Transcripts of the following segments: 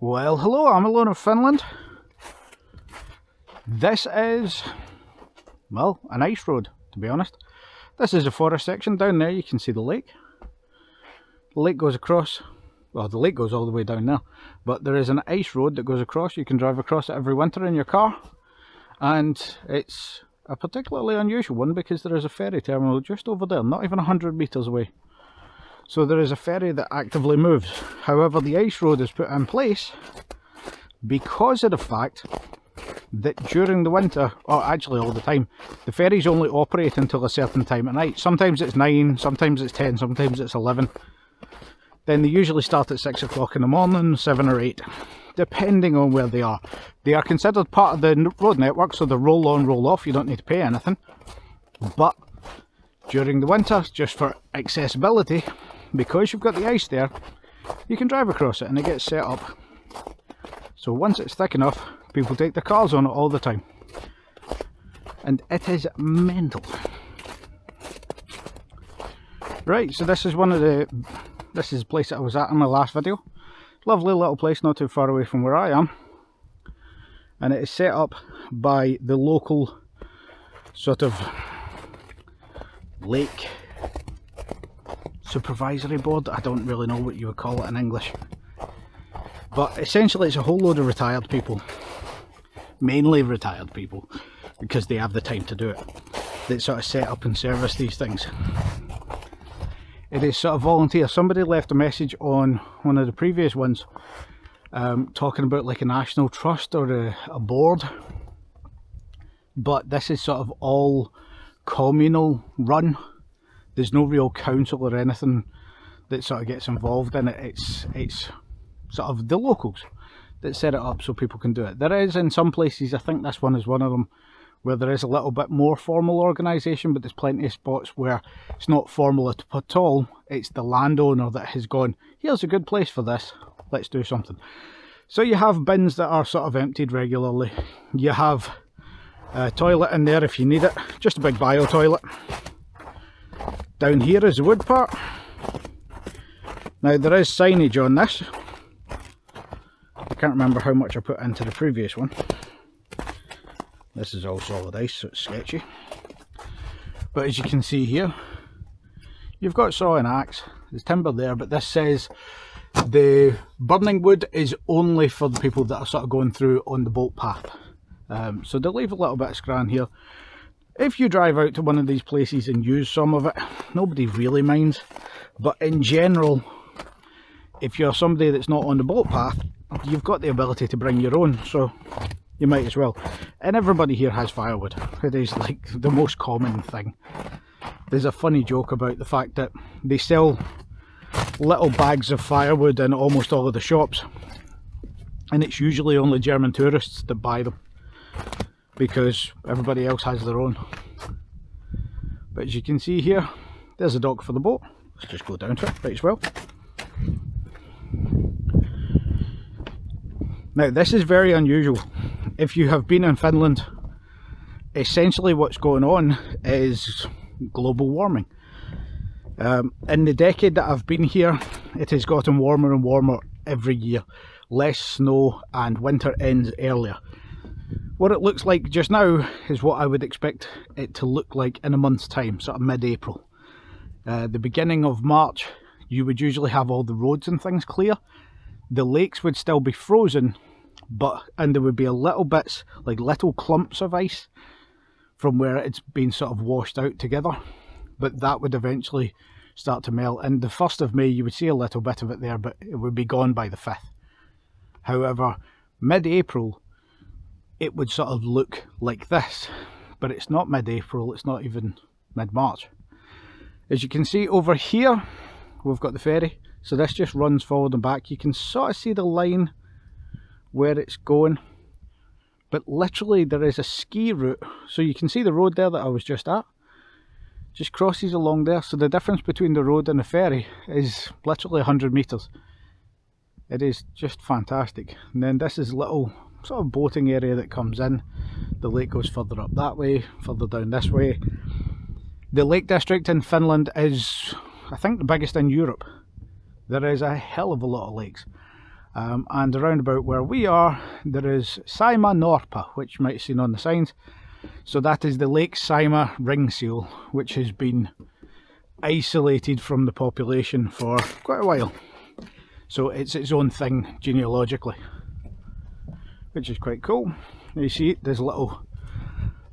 Well, hello, I'm Alone of Finland. This is, well, an ice road, to be honest. This is a forest section. Down there you can see the lake. The lake goes across, well, the lake goes all the way down there, but there is an ice road that goes across. You can drive across it every winter in your car, and it's a particularly unusual one because there is a ferry terminal just over there, not even 100 metres away. So there is a ferry that actively moves. However, the ice road is put in place because of the fact that during the winter, or actually all the time, the ferries only operate until a certain time at night. Sometimes it's 9, sometimes it's 10, sometimes it's 11. Then they usually start at 6 o'clock in the morning, 7 or 8, depending on where they are. They are considered part of the road network, so they're roll on, roll off, you don't need to pay anything. But during the winter, just for accessibility, because you've got the ice there, you can drive across it and it gets set up. So once it's thick enough, people take their cars on it all the time. And it is mental. Right, so this is this is the place that I was at in my last video. Lovely little place not too far away from where I am. And it is set up by the local sort of lake supervisory board. I don't really know what you would call it in English, but essentially it's a whole load of retired people, mainly retired people because they have the time to do it, that sort of set up and service these things. It is sort of volunteer. Somebody left a message on one of the previous ones talking about like a national trust or a board, but this is sort of all communal run. There's no real council or anything that sort of gets involved in it. It's sort of the locals that set it up so people can do it. There is in some places, I think this one is one of them, where there is a little bit more formal organisation, but there's plenty of spots where it's not formal at all. It's the landowner that has gone, here's a good place for this, let's do something. So you have bins that are sort of emptied regularly. You have a toilet in there if you need it, just a big bio toilet. Down here is the wood part. Now there is signage on this. I can't remember how much I put into the previous one. This is all solid ice, so it's sketchy. But as you can see here, you've got saw and axe. There's timber there, but this says the burning wood is only for the people that are sort of going through on the boat path. So they'll leave a little bit of scran here. If you drive out to one of these places and use some of it, nobody really minds. But in general, if you're somebody that's not on the boat path, you've got the ability to bring your own, so you might as well. And everybody here has firewood. It is like the most common thing. There's a funny joke about the fact that they sell little bags of firewood in almost all of the shops, and it's usually only German tourists that buy them, because everybody else has their own. But as you can see here, there's a dock for the boat. Let's just go down to it, right as well. Now this is very unusual. If you have been in Finland, essentially what's going on is global warming. In the decade that I've been here, it has gotten warmer and warmer every year. Less snow and winter ends earlier. What it looks like just now is what I would expect it to look like in a month's time, sort of mid-April. The beginning of March, you would usually have all the roads and things clear. The lakes would still be frozen, and there would be a little bits, like little clumps of ice from where it's been sort of washed out together. But that would eventually start to melt. And the 1st of May, you would see a little bit of it there, but it would be gone by the 5th. However, mid-April, it would sort of look like this, but it's not mid-April, it's not even mid-March. As you can see over here, we've got the ferry, so this just runs forward and back. You can sort of see the line where it's going, but literally there is a ski route, so you can see the road there that I was just at, just crosses along there. So the difference between the road and the ferry is literally 100 metres. It is just fantastic. And then this is a little sort of boating area that comes in. The lake goes further up that way, further down this way. The Lake District in Finland is, I think, the biggest in Europe. There is a hell of a lot of lakes. And around about where we are, there is Saimaa norpa, which you might have seen on the signs. So that is the Lake Saimaa ring seal, which has been isolated from the population for quite a while. So it's its own thing genealogically, which is quite cool. You see there's a little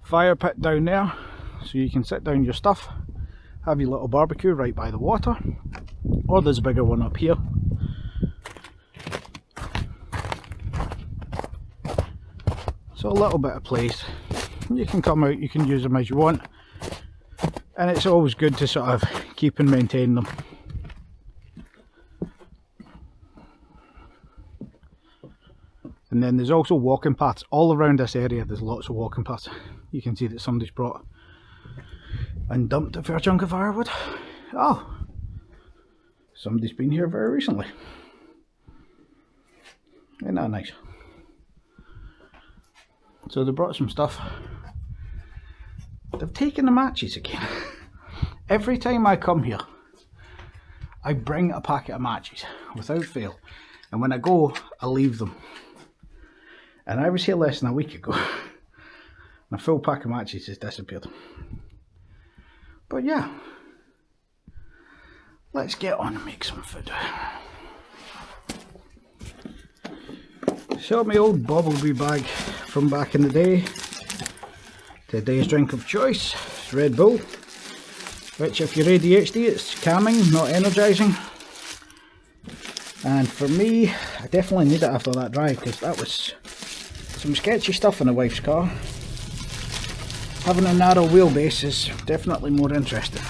fire pit down there, so you can sit down your stuff, have your little barbecue right by the water, or there's a bigger one up here. So a little bit of place. You can come out, you can use them as you want, and it's always good to sort of keep and maintain them. And then there's also walking paths all around this area. There's lots of walking paths. You can see that somebody's brought and dumped a fair chunk of firewood. Oh, somebody's been here very recently. Isn't that nice? So they brought some stuff. They've taken the matches again. Every time I come here, I bring a packet of matches without fail, and when I go, I leave them. And I was here less than a week ago, and a full pack of matches has disappeared. But yeah, let's get on and make some food. So my old Bobblebee bag from back in the day. Today's drink of choice is Red Bull, which if you're ADHD it's calming, not energising. And for me, I definitely need it after that drive, because that was some sketchy stuff in the wife's car. Having a narrow wheelbase is definitely more interesting.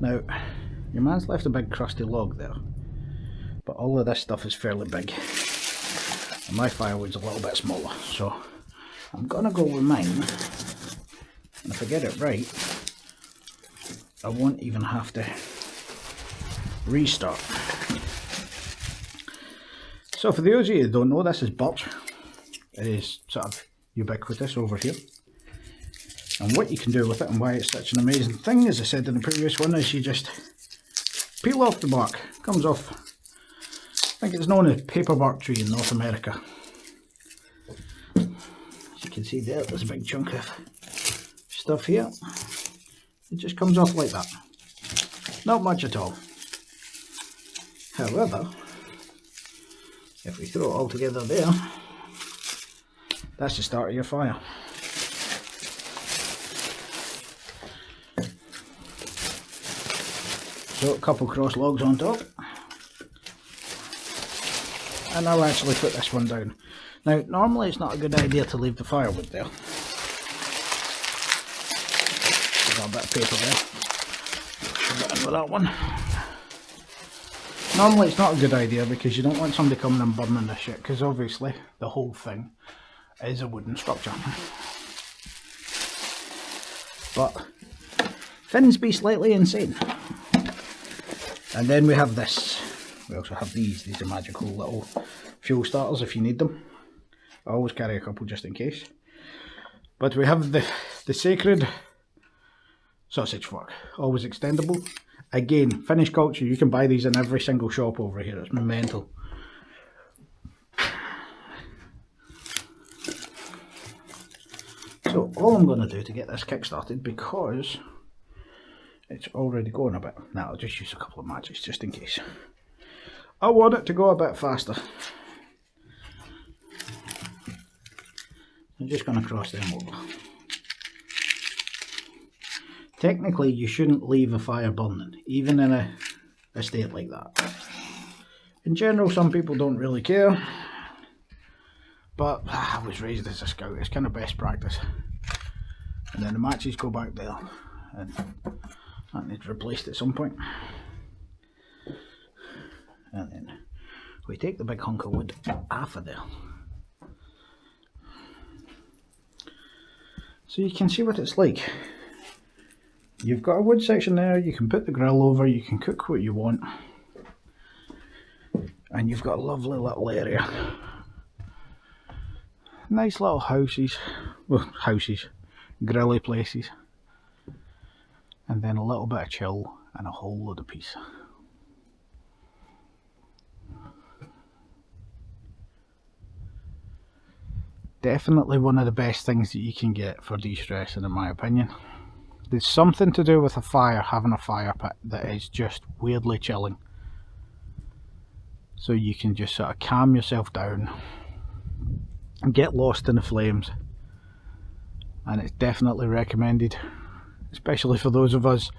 Now, your man's left a big crusty log there, but all of this stuff is fairly big. And my firewood's a little bit smaller, so I'm gonna go with mine. And if I get it right, I won't even have to restart. So for those of you who don't know, this is birch. It is sort of ubiquitous over here. And what you can do with it and why it's such an amazing thing, as I said in the previous one, is you just peel off the bark. It comes off, I think it's known as paperbark tree in North America. As you can see there, there's a big chunk of stuff here. It just comes off like that. Not much at all. However, if we throw it all together there, that's the start of your fire. So a couple cross logs on top, and I'll actually put this one down. Now normally it's not a good idea to leave the firewood there. Got a bit of paper there. Shove it in with that one. Normally it's not a good idea because you don't want somebody coming and burning this shit, because obviously the whole thing is a wooden structure. But things be slightly insane. And then we have this. We also have these are magical little fuel starters if you need them. I always carry a couple just in case. But we have the sacred sausage fork, always extendable. Again, Finnish culture, you can buy these in every single shop over here, it's mental. So all I'm going to do to get this kick started, because it's already going a bit, now I'll just use a couple of matches just in case. I want it to go a bit faster. I'm just going to cross them over. Technically you shouldn't leave a fire burning, even in a state like that. In general, some people don't really care, but I was raised as a scout, it's kind of best practice. And then the matches go back there, and that needs replaced at some point. And then we take the big hunk of wood off of there. So you can see what it's like. You've got a wood section there, you can put the grill over, you can cook what you want. And you've got a lovely little area. Nice little houses, well, houses, grilly places. And then a little bit of chill and a whole load of peace. Definitely one of the best things that you can get for de-stressing, in my opinion. There's something to do with a fire, having a fire pit, that is just weirdly chilling. So you can just sort of calm yourself down and get lost in the flames. And it's definitely recommended, especially for those of us,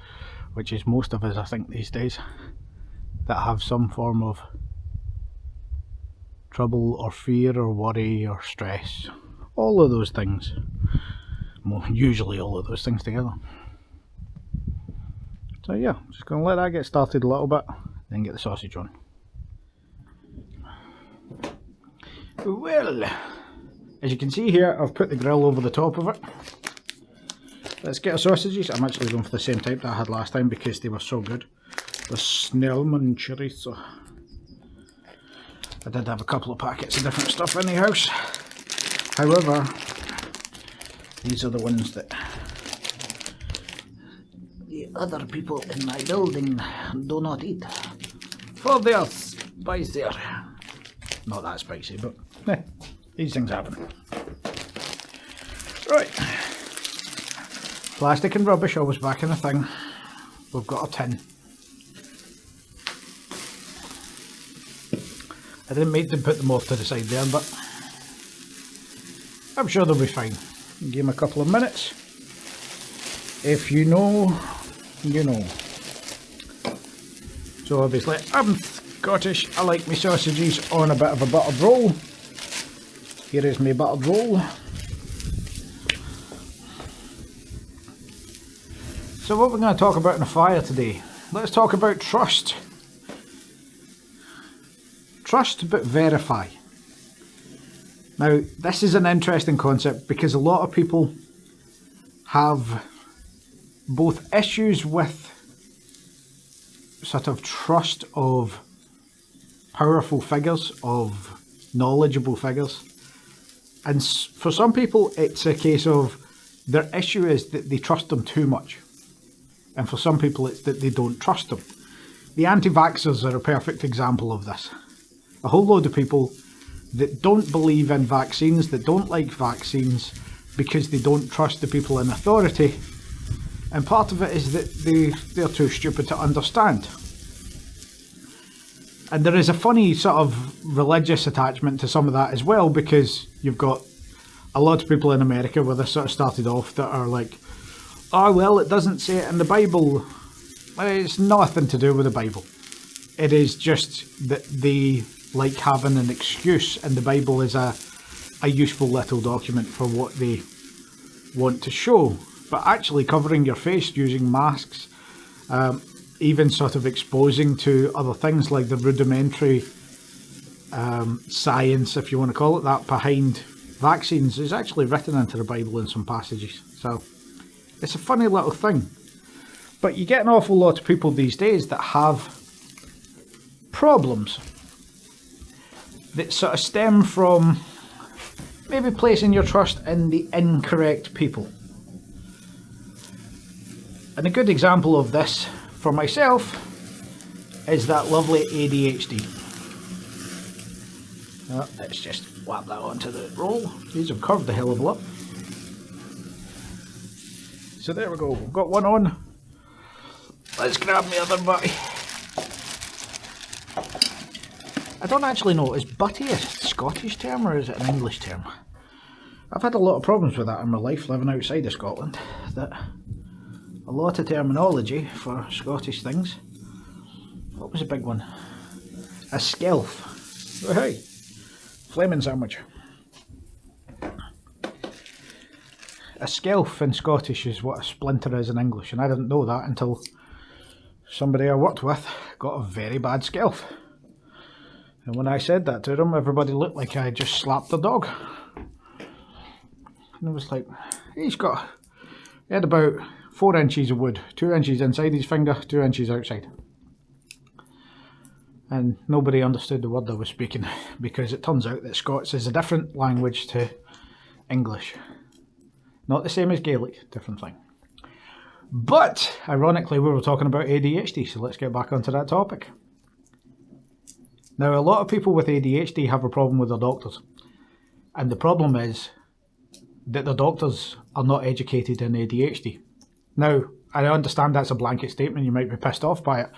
which is most of us I think these days, that have some form of trouble or fear or worry or stress. All of those things. Well, usually all of those things together. So yeah, just going to let that get started a little bit, then get the sausage on. Well, as you can see here, I've put the grill over the top of it. Let's get our sausages. I'm actually going for the same type that I had last time because they were so good. The Snellman chorizo. I did have a couple of packets of different stuff in the house. However, these are the ones that the other people in my building do not eat. For their spicy. Not that spicy, but these things happen. Right. Plastic and rubbish always back in the thing. We've got a tin. I didn't mean to put them off to the side there, but I'm sure they'll be fine. Give them a couple of minutes. If you know, you know. So obviously I'm Scottish. I like my sausages on a bit of a buttered roll. Here is my buttered roll. So what we're going to talk about in a fire today, let's talk about trust. Trust but verify. Now this is an interesting concept because a lot of people have both issues with sort of trust of powerful figures, of knowledgeable figures, and for some people it's a case of their issue is that they trust them too much, and for some people it's that they don't trust them. The anti-vaxxers are a perfect example of this. A whole load of people that don't believe in vaccines, that don't like vaccines because they don't trust the people in authority, and part of it is that they're too stupid to understand. And there is a funny sort of religious attachment to some of that as well, because you've got a lot of people in America where this sort of started off that are like, oh well, it doesn't say it in the Bible. It's nothing to do with the Bible. It is just that they like having an excuse, and the Bible is a useful little document for what they want to show. But actually covering your face using masks, even sort of exposing to other things like the rudimentary science, if you want to call it that, behind vaccines is actually written into the Bible in some passages. So it's a funny little thing. But you get an awful lot of people these days that have problems that sort of stem from maybe placing your trust in the incorrect people. And a good example of this for myself is that lovely ADHD. Let's just whap that onto the roll. These have curved the hell of a lot. So there we go, we've got one on. Let's grab my other butty. I don't actually know, is butty a Scottish term or is it an English term? I've had a lot of problems with that in my life living outside of Scotland, that a lot of terminology for Scottish things. What was a big one? A skelf. Oh, hey, flaming sandwich. A skelf in Scottish is what a splinter is in English, and I didn't know that until somebody I worked with got a very bad skelf. And when I said that to them, everybody looked like I just slapped the dog. And it was like, he had about 4 inches of wood, 2 inches inside his finger, 2 inches outside. And nobody understood the word I was speaking, because it turns out that Scots is a different language to English. Not the same as Gaelic, different thing. But, ironically, we were talking about ADHD, so let's get back onto that topic. Now, a lot of people with ADHD have a problem with their doctors. And the problem is that the doctors are not educated in ADHD. Now, I understand that's a blanket statement, you might be pissed off by it,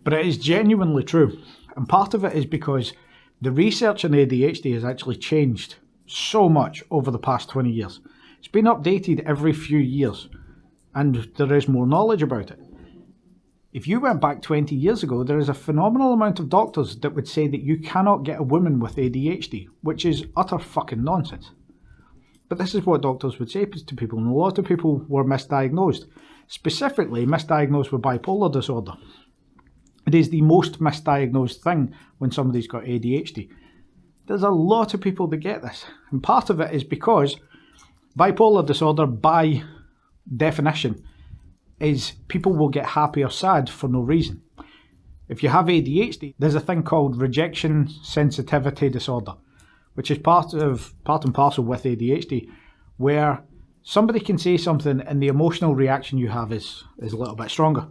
but it is genuinely true. And part of it is because the research in ADHD has actually changed so much over the past 20 years. It's been updated every few years, and there is more knowledge about it. If you went back 20 years ago, there is a phenomenal amount of doctors that would say that you cannot get a woman with ADHD, which is utter fucking nonsense. But this is what doctors would say to people, and a lot of people were misdiagnosed, specifically misdiagnosed with bipolar disorder. It is the most misdiagnosed thing when somebody's got ADHD. There's a lot of people that get this, and part of it is because bipolar disorder, by definition, is people will get happy or sad for no reason. If you have ADHD, there's a thing called rejection sensitivity disorder, which is part and parcel with ADHD, where somebody can say something and the emotional reaction you have is a little bit stronger.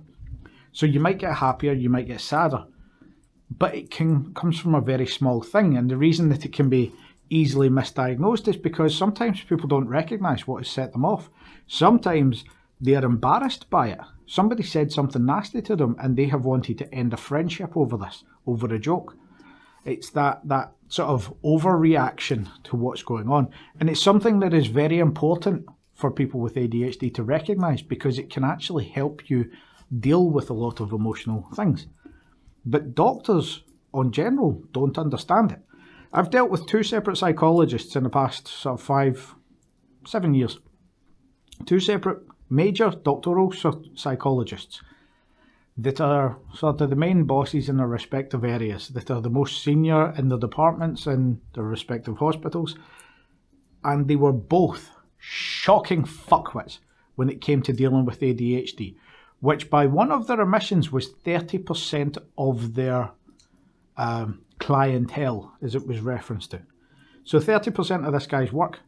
So you might get happier, you might get sadder, but it comes from a very small thing. And the reason that it can be easily misdiagnosed is because sometimes people don't recognise what has set them off. Sometimes they are embarrassed by it. Somebody said something nasty to them and they have wanted to end a friendship over this, over a joke. It's that sort of overreaction to what's going on. And it's something that is very important for people with ADHD to recognise, because it can actually help you deal with a lot of emotional things. But doctors, in general, don't understand it. I've dealt with 2 separate psychologists in the past sort of 5-7 years. 2 separate major doctoral psychologists that are sort of the main bosses in their respective areas, that are the most senior in their departments in their respective hospitals. And they were both shocking fuckwits when it came to dealing with ADHD, which by one of their admissions was 30% of their clientele, as it was referenced to. So 30% of this guy's work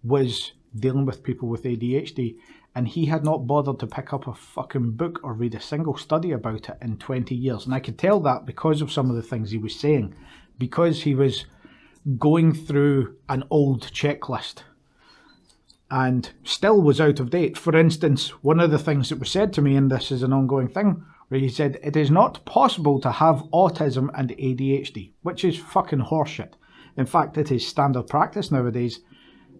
was dealing with people with ADHD, and he had not bothered to pick up a fucking book or read a single study about it in 20 years. And I could tell that because of some of the things he was saying, because he was going through an old checklist and still was out of date. For instance, one of the things that was said to me, and this is an ongoing thing, where he said, it is not possible to have autism and ADHD, which is fucking horseshit. In fact, it is standard practice nowadays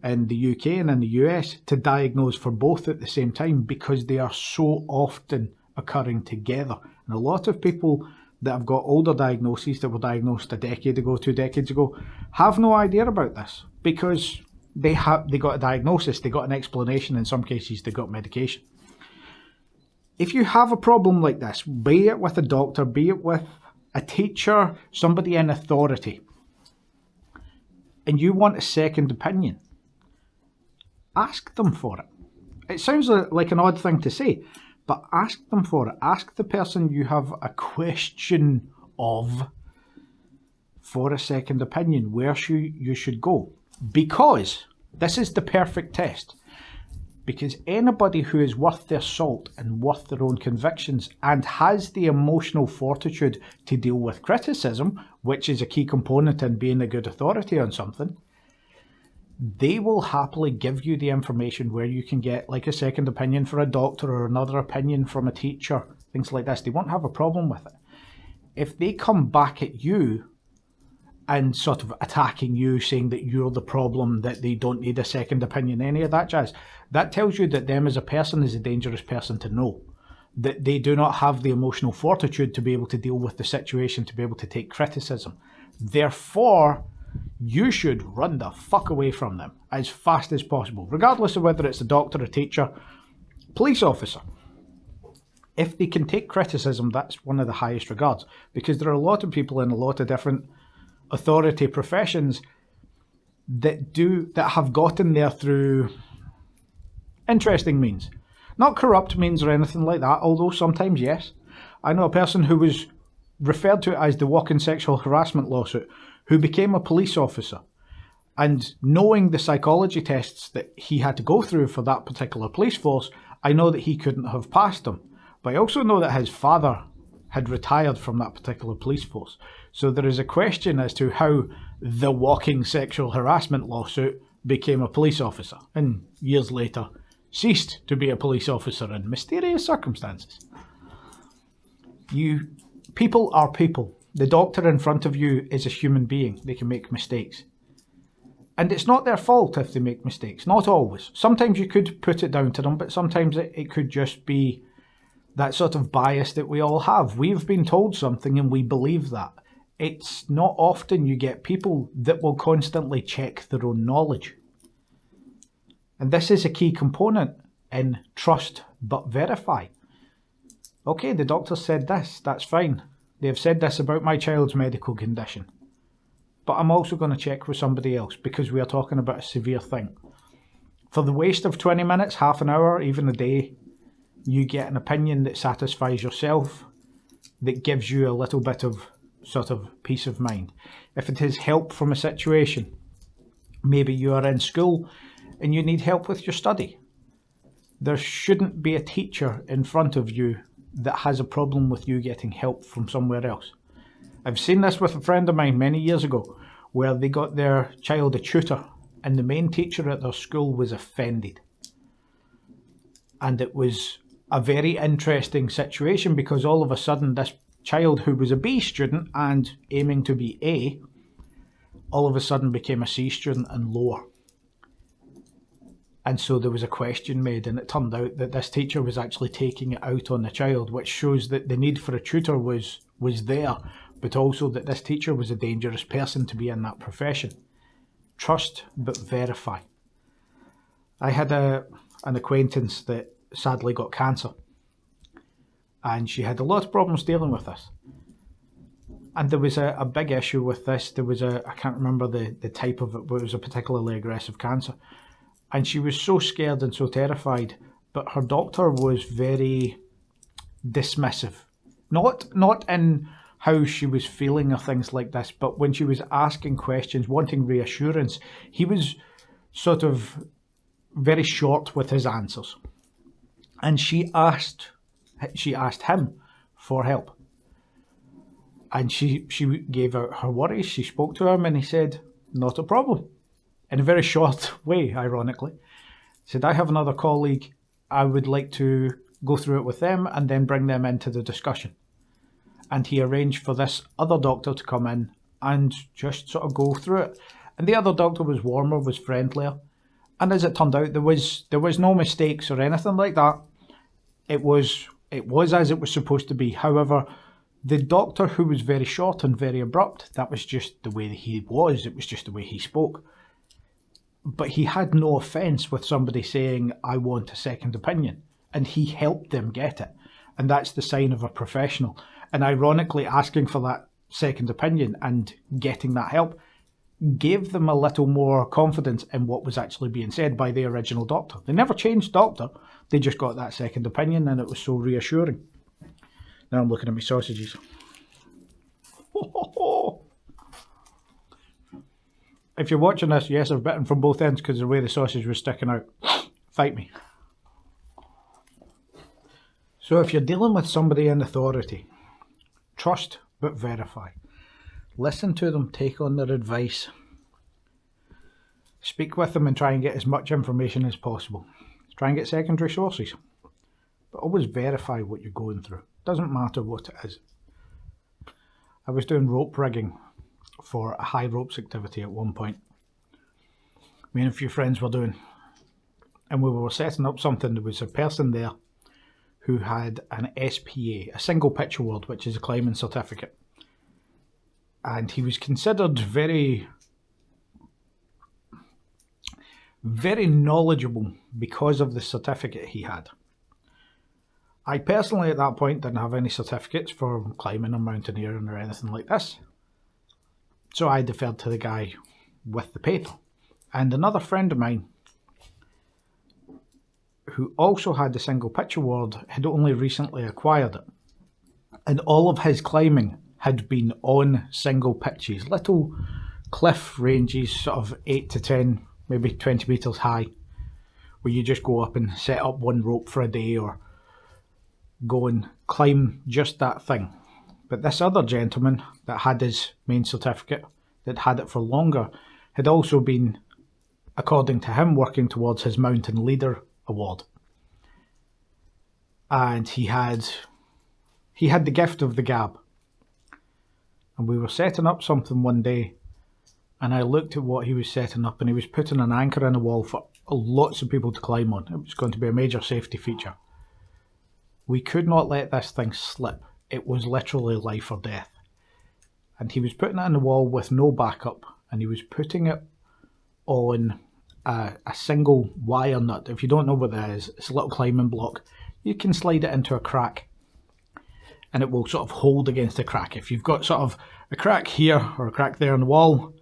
in the UK and in the US to diagnose for both at the same time, because they are so often occurring together. And a lot of people that have got older diagnoses that were diagnosed a decade ago, 2 decades ago, have no idea about this, because they got a diagnosis, they got an explanation, in some cases they got medication. If you have a problem like this, be it with a doctor, be it with a teacher, somebody in authority, and you want a second opinion, ask them for it. It sounds like an odd thing to say, but ask them for it. Ask the person you have a question of for a second opinion, where you should go. Because this is the perfect test. Because anybody who is worth their salt and worth their own convictions and has the emotional fortitude to deal with criticism, which is a key component in being a good authority on something, they will happily give you the information where you can get like a second opinion for a doctor or another opinion from a teacher, things like this. They won't have a problem with it. If they come back at you and sort of attacking you, saying that you're the problem, that they don't need a second opinion, any of that jazz, that tells you that them as a person is a dangerous person to know. That they do not have the emotional fortitude to be able to deal with the situation, to be able to take criticism. Therefore, you should run the fuck away from them as fast as possible, regardless of whether it's a doctor, a teacher, police officer. If they can take criticism, that's one of the highest regards, because there are a lot of people in a lot of different authority professions that have gotten there through interesting means. Not corrupt means or anything like that, although sometimes yes. I know a person who was referred to as the walking sexual harassment lawsuit, who became a police officer. And knowing the psychology tests that he had to go through for that particular police force, I know that he couldn't have passed them. But I also know that his father had retired from that particular police force. So there is a question as to how the walking sexual harassment lawsuit, became a police officer, and years later ceased to be a police officer in mysterious circumstances. People are people. The doctor in front of you is a human being. They can make mistakes. And it's not their fault if they make mistakes. Not always. Sometimes you could put it down to them, but sometimes it could just be that sort of bias that we all have. We've been told something and we believe that. It's not often you get people that will constantly check their own knowledge. And this is a key component in trust but verify. Okay, the doctor said this, that's fine. They have said this about my child's medical condition. But I'm also going to check with somebody else because we are talking about a severe thing. For the waste of 20 minutes, half an hour, even a day, you get an opinion that satisfies yourself, that gives you a little bit of sort of peace of mind. If it is help from a situation, maybe you are in school and you need help with your study. There shouldn't be a teacher in front of you that has a problem with you getting help from somewhere else. I've seen this with a friend of mine many years ago, where they got their child a tutor and the main teacher at their school was offended. And it was a very interesting situation because all of a sudden this child who was a B student and aiming to be A, all of a sudden became a C student and lower. And so there was a question made, and it turned out that this teacher was actually taking it out on the child, which shows that the need for a tutor was there, but also that this teacher was a dangerous person to be in that profession. Trust but verify. I had an acquaintance that sadly got cancer, and she had a lot of problems dealing with this. And there was a big issue with this. There was I can't remember the type of it, but it was a particularly aggressive cancer. And she was so scared and so terrified, but her doctor was very dismissive. Not in how she was feeling or things like this, but when she was asking questions, wanting reassurance, he was sort of very short with his answers. And she asked him for help. And she gave out her worries. She spoke to him and he said, not a problem. In a very short way, ironically. He said, I have another colleague. I would like to go through it with them and then bring them into the discussion. And he arranged for this other doctor to come in and just sort of go through it. And the other doctor was warmer, was friendlier. And as it turned out, there was no mistakes or anything like that. It was as it was supposed to be. However, the doctor, who was very short and very abrupt, that was just the way that he was. It was just the way he spoke. But he had no offence with somebody saying, I want a second opinion. And he helped them get it. And that's the sign of a professional. And ironically, asking for that second opinion and getting that help gave them a little more confidence in what was actually being said by the original doctor. They never changed doctor. They just got that second opinion and it was so reassuring. Now I'm looking at my sausages. If you're watching this, yes, I've bitten from both ends because of the way the sausage was sticking out. Fight me. So if you're dealing with somebody in authority, trust but verify. Listen to them, take on their advice. Speak with them and try and get as much information as possible. Try and get secondary sources. But always verify what you're going through. Doesn't matter what it is. I was doing rope rigging for a high ropes activity at one point. Me and a few friends were doing. And we were setting up something. There was a person there who had an SPA, a single pitch award, which is a climbing certificate. And he was considered very, very knowledgeable because of the certificate he had. I personally at that point didn't have any certificates for climbing or mountaineering or anything like this. So I deferred to the guy with the paper. And another friend of mine, who also had the single pitch award, had only recently acquired it. And all of his climbing had been on single pitches, little cliff ranges, sort of 8 to 10, maybe 20 metres high, where you just go up and set up one rope for a day or go and climb just that thing. But this other gentleman that had his main certificate that had it for longer had also been, according to him, working towards his Mountain Leader award. And he had the gift of the gab. And we were setting up something one day, and I looked at what he was setting up, and he was putting an anchor in the wall for lots of people to climb on. It was going to be a major safety feature. We could not let this thing slip. It was literally life or death. And he was putting it in the wall with no backup, and he was putting it on a single wire nut. If you don't know what that is, it's a little climbing block. You can slide it into a crack, and it will sort of hold against the crack. If you've got sort of a crack here or a crack there in the wall,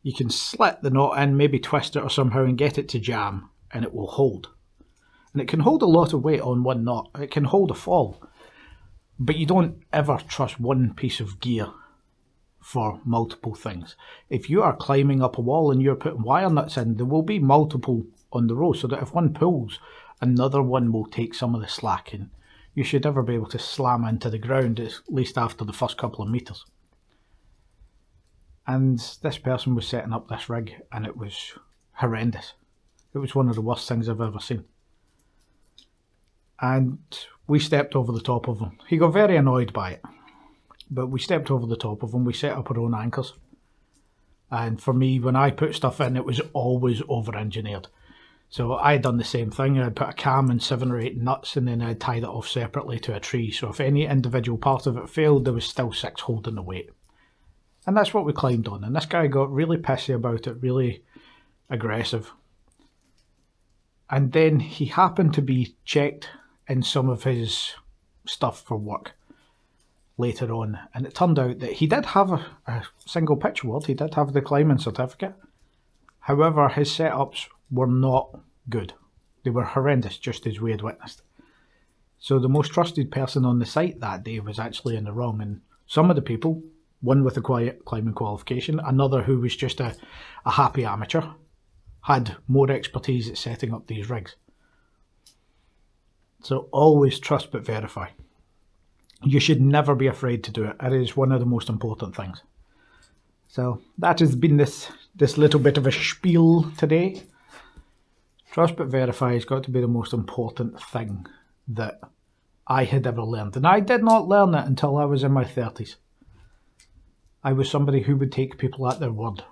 you can slit the knot in, maybe twist it or somehow and get it to jam, and it will hold. And it can hold a lot of weight on one knot. It can hold a fall. But you don't ever trust one piece of gear for multiple things. If you are climbing up a wall and you're putting wire nuts in, there will be multiple on the row, so that if one pulls, another one will take some of the slack, and you should never be able to slam into the ground, at least after the first couple of meters. And this person was setting up this rig, and it was horrendous. It was one of the worst things I've ever seen. And we stepped over the top of him. He got very annoyed by it, but we stepped over the top of him. We set up our own anchors. And for me, when I put stuff in, it was always over-engineered. So I done the same thing. I'd put a cam and 7 or 8 nuts, and then I'd tied it off separately to a tree. So if any individual part of it failed, there was still 6 holding the weight. And that's what we climbed on. And this guy got really pissy about it, really aggressive. And then he happened to be checked in some of his stuff for work later on. And it turned out that he did have a single pitch award. He did have the climbing certificate. However, his setups were not good. They were horrendous, just as we had witnessed. So the most trusted person on the site that day was actually in the wrong. And some of the people, one with a climbing qualification, another who was just a happy amateur, had more expertise at setting up these rigs. So always trust but verify. You should never be afraid to do it. It is one of the most important things. So that has been this little bit of a spiel today. Trust but verify has got to be the most important thing that I had ever learned. And I did not learn it until I was in my 30s. I was somebody who would take people at their word.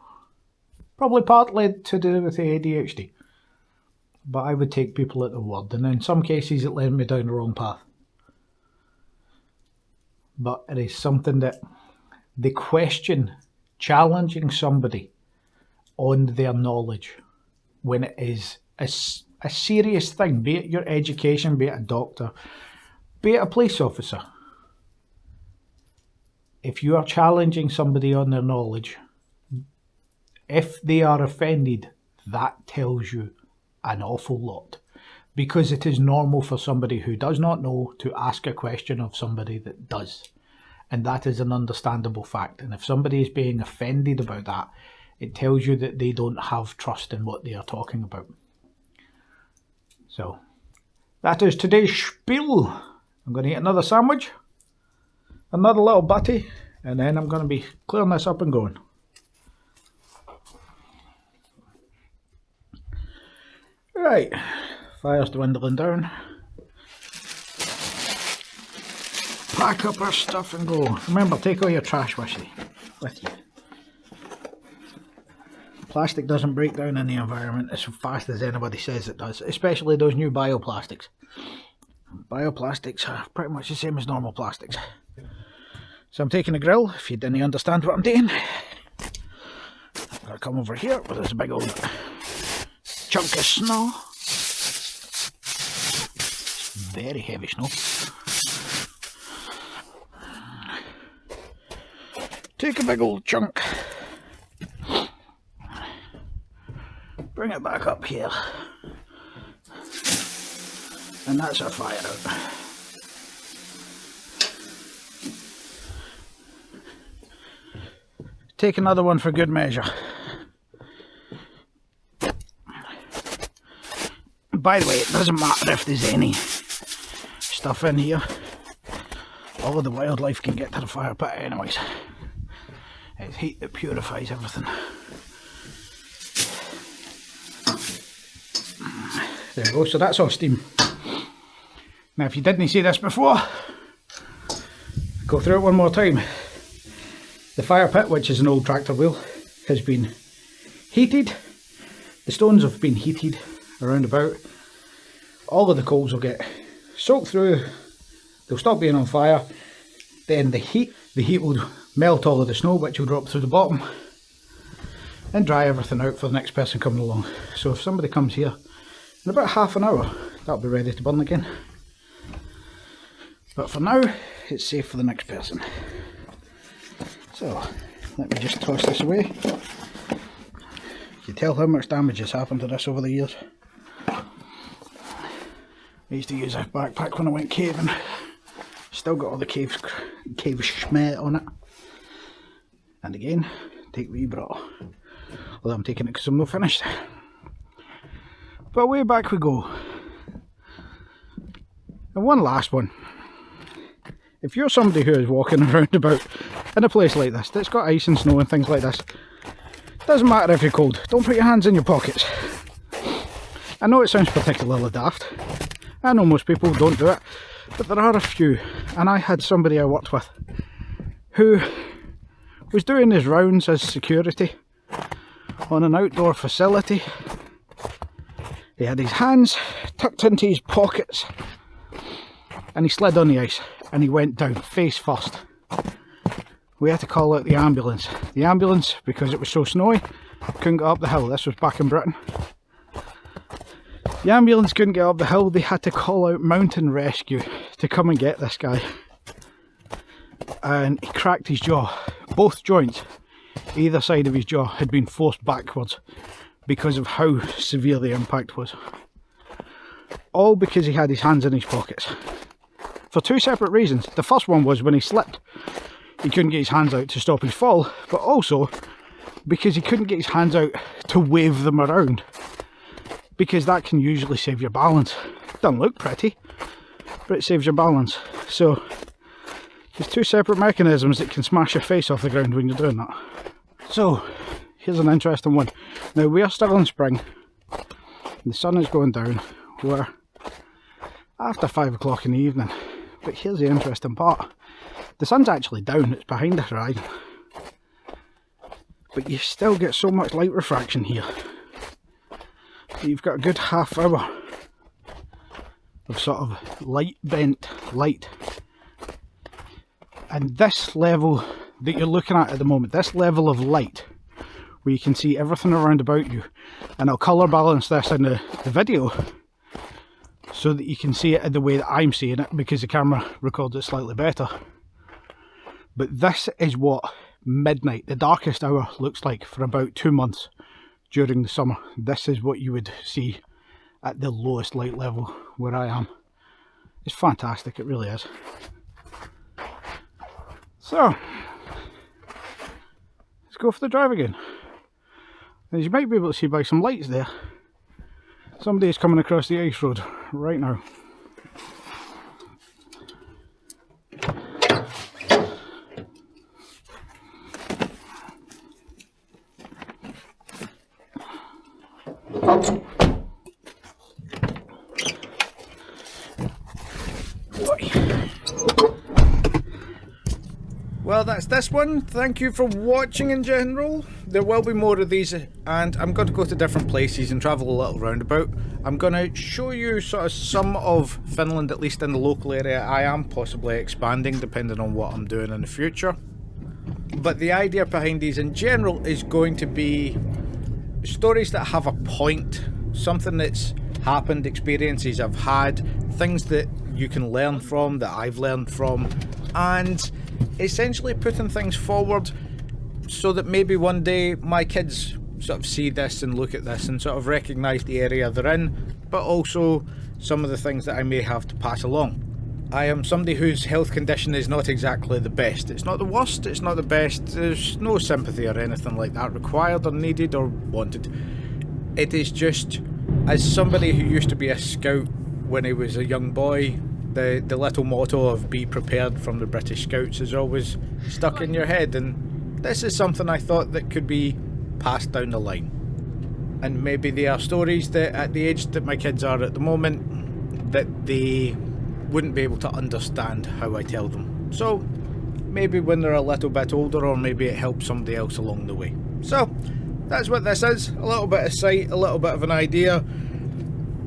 Probably partly to do with the ADHD. But I would take people at their word. And in some cases it led me down the wrong path. But it is something that the question, challenging somebody on their knowledge when it is a serious thing, be it your education, be it a doctor, be it a police officer. If you are challenging somebody on their knowledge, if they are offended, that tells you an awful lot. Because it is normal for somebody who does not know to ask a question of somebody that does. And that is an understandable fact. And if somebody is being offended about that, it tells you that they don't have trust in what they are talking about. So, that is today's spiel. I'm going to eat another sandwich, another little butty, and then I'm going to be clearing this up and going. Right, fire's dwindling down. Pack up our stuff and go. Remember, take all your trash with you. Plastic doesn't break down in the environment as fast as anybody says it does, especially those new bioplastics. Bioplastics are pretty much the same as normal plastics. So I'm taking a grill, if you didn't understand what I'm doing. I'm going to come over here with this big old chunk of snow. Very heavy snow. Take a big old chunk. Bring it back up here. And that's our fire out. Take another one for good measure. By the way, it doesn't matter if there's any stuff in here. All of the wildlife can get to the fire pit anyways. It's heat that purifies everything. There we go, so that's all steam. Now if you didn't see this before, go through it one more time. The fire pit, which is an old tractor wheel, has been heated. The stones have been heated around about. All of the coals will get soaked through, they'll stop being on fire. Then the heat will melt all of the snow, which will drop through the bottom and dry everything out for the next person coming along. So if somebody comes here in about half an hour, that'll be ready to burn again. But for now, it's safe for the next person. So let me just toss this away. You can tell how much damage has happened to this over the years. I used to use this backpack when I went caving. Still got all the cave schmet on it. And again, take what you brought. Although I'm taking it because I'm not finished. But way back we go. And one last one. If you're somebody who is walking around about in a place like this that's got ice and snow and things like this, doesn't matter if you're cold, don't put your hands in your pockets. I know it sounds particularly daft. I know most people don't do it, but there are a few. And I had somebody I worked with who was doing his rounds as security on an outdoor facility. He had his hands tucked into his pockets and he slid on the ice and he went down face first. We had to call out the ambulance. The ambulance, because it was so snowy, couldn't get up the hill. This was back in Britain. The ambulance couldn't get up the hill. They had to call out mountain rescue to come and get this guy. And he cracked his jaw. Both joints, either side of his jaw, had been forced backwards because of how severe the impact was. All because he had his hands in his pockets. For two separate reasons. The first one was when he slipped, he couldn't get his hands out to stop his fall, but also because he couldn't get his hands out to wave them around, because that can usually save your balance. Doesn't look pretty, but it saves your balance. So there's two separate mechanisms that can smash your face off the ground when you're doing that. So here's an interesting one. Now we are still in spring, the sun is going down, we're after 5 o'clock in the evening, but here's the interesting part. The sun's actually down, it's behind the horizon, but you still get so much light refraction here. You've got a good half hour of sort of light bent light, and this level that you're looking at the moment, this level of light where you can see everything around about you, and I'll colour balance this in the video so that you can see it in the way that I'm seeing it, because the camera records it slightly better. But this is what midnight, the darkest hour, looks like for about 2 months during the summer. This is what you would see at the lowest light level where I am. It's fantastic, it really is. So let's go for the drive again. As you might be able to see by some lights there, somebody is coming across the ice road right now. Well, that's this one. Thank you for watching in general. There will be more of these, and I'm going to go to different places and travel a little roundabout. I'm going to show you sort of some of Finland, at least in the local area. I am possibly expanding depending on what I'm doing in the future. But the idea behind these in general is going to be stories that have a point, something that's happened, experiences I've had, things that you can learn from, that I've learned from, and essentially putting things forward so that maybe one day my kids sort of see this and look at this and sort of recognise the area they're in, but also some of the things that I may have to pass along. I am somebody whose health condition is not exactly the best. It's not the worst, it's not the best, there's no sympathy or anything like that required or needed or wanted. It is just, as somebody who used to be a scout when he was a young boy, the little motto of be prepared from the British Scouts is always stuck in your head, and this is something I thought that could be passed down the line. And maybe they are stories that at the age that my kids are at the moment, that they wouldn't be able to understand how I tell them. So maybe when they're a little bit older, or maybe it helps somebody else along the way. So that's what this is, a little bit of sight, a little bit of an idea.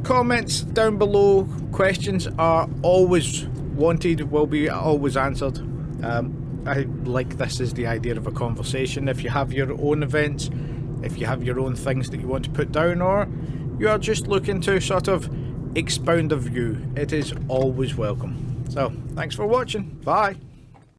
Comments down below, questions are always wanted, will be always answered. I like this as the idea of a conversation. If you have your own events, if you have your own things that you want to put down, or you are just looking to sort of expound a view, it is always welcome. So thanks for watching, bye.